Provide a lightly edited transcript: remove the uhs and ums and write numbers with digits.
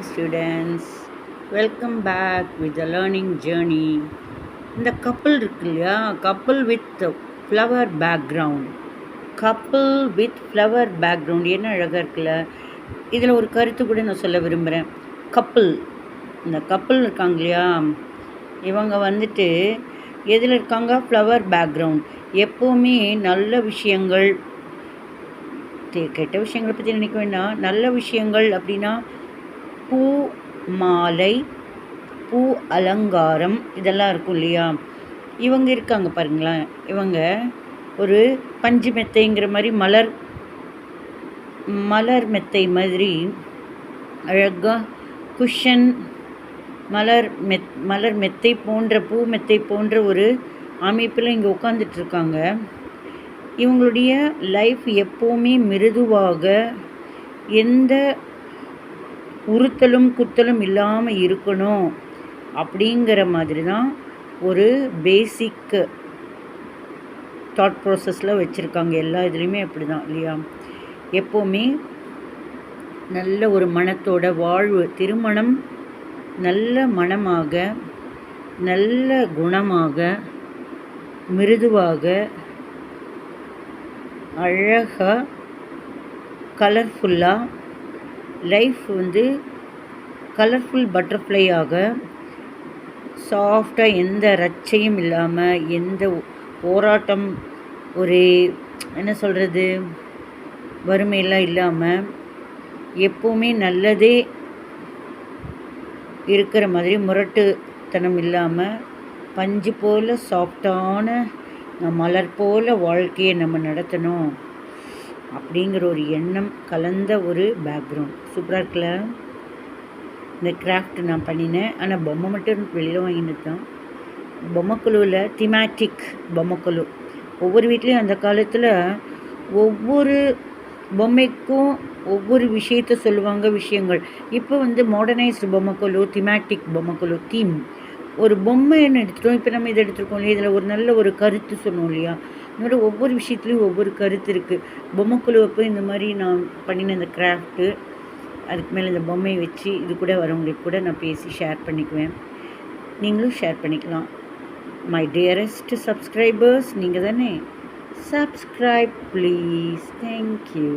students, welcome back with the learning journey. இந்த கப்பல் இருக்கு இல்லையா, கப்பல் வித் ஃப்ளவர் பேக்ரவுண்ட். கப்பல் வித் ஃப்ளவர் பேக்ரவுண்ட் என்ன அழகாக இருக்குல்ல. இதில் ஒரு கருத்து கூட நான் சொல்ல விரும்புகிறேன். கப்பல், இந்த கப்பல் இருக்காங்க இல்லையா, இவங்க வந்துட்டு எதில் இருக்காங்க? Flower background. எப்போவுமே நல்ல விஷயங்கள், கெட்ட விஷயங்களை பற்றி நினைக்க வேண்டாம். நல்ல விஷயங்கள் அப்படின்னா பூ மாலை, பூ அலங்காரம், இதெல்லாம் இருக்கும் இல்லையா. இவங்க இருக்காங்க பாருங்களேன், இவங்க ஒரு பஞ்சு மெத்தைங்கிற மாதிரி மலர் மெத்தை மாதிரி அழகாக குஷன் மலர் மெத்தை போன்ற, பூ மெத்தை போன்ற ஒரு அமைப்பில் இங்கே உட்காந்துட்ருக்காங்க. இவங்களுடைய லைஃப் எப்போவுமே மிருதுவாக, எந்த உறுத்தலும் குத்தலும் இல்லாமல் இருக்கணும் அப்படிங்கிற மாதிரி தான் ஒரு பேசிக் தாட் ப்ராசஸில் வச்சுருக்காங்க. எல்லா இதுலேயுமே அப்படி தான் இல்லையா. எப்போவுமே நல்ல ஒரு மனத்தோட வாழ்வு, திருமணம் நல்ல மனமாக, நல்ல குணமாக, மிருதுவாக, அழகாக, கலர்ஃபுல்லாக, லைஃப் வந்து கலர்ஃபுல் பட்டர்ஃப்ளையாக, சாஃப்டாக, எந்த ரச்சையும் இல்லாமல், எந்த போராட்டம், ஒரு என்ன சொல்கிறது, வறுமையெல்லாம் இல்லாமல், எப்போவுமே நல்லதே இருக்கிற மாதிரி, முரட்டுத்தனம் இல்லாமல், பஞ்சு போல் சாஃப்டான மலர் போல் வாழ்க்கையை நம்ம நடத்தணும் அப்படிங்கிற ஒரு எண்ணம் கலந்த ஒரு பேக்ரவுண்ட். சூப்பராக இருக்குல்ல. இந்த கிராஃப்ட் நான் பண்ணினேன், ஆனால் பொம்மை மட்டும் வெளியில் வாங்கினது தான். பொம்மைக்குழுவில் திமேட்டிக் பொம்மைக்குழு. ஒவ்வொரு வீட்லேயும் அந்த காலத்தில் ஒவ்வொரு பொம்மைக்கும் ஒவ்வொரு விஷயத்த சொல்லுவாங்க, விஷயங்கள். இப்போ வந்து மாடர்னைஸ்டு பொம்மைக்குழு, திமேட்டிக் பொம்மைக்குழு, தீம். ஒரு பொம்மைன்னு எடுத்துட்டோம், இப்போ நம்ம இதை எடுத்துருக்கோம் இல்லையா, இதில் ஒரு நல்ல ஒரு கருத்து சொன்னோம் இல்லையா. இதோட ஒவ்வொரு விஷயத்துலையும் ஒவ்வொரு கருத்து இருக்குது. பொம்மைக்குழுவப்போ இந்த மாதிரி நான் பண்ணின இந்த கிராஃப்ட்டு, அதுக்கு மேலே இந்த பொம்மையை வச்சு இது கூட வரவங்களுக்கு கூட நான் பேசி ஷேர் பண்ணிக்குவேன். நீங்களும் ஷேர் பண்ணிக்கலாம். மை டியரஸ்ட் சப்ஸ்கிரைபர்ஸ், நீங்கள் தானே? Subscribe please. தேங்க்யூ.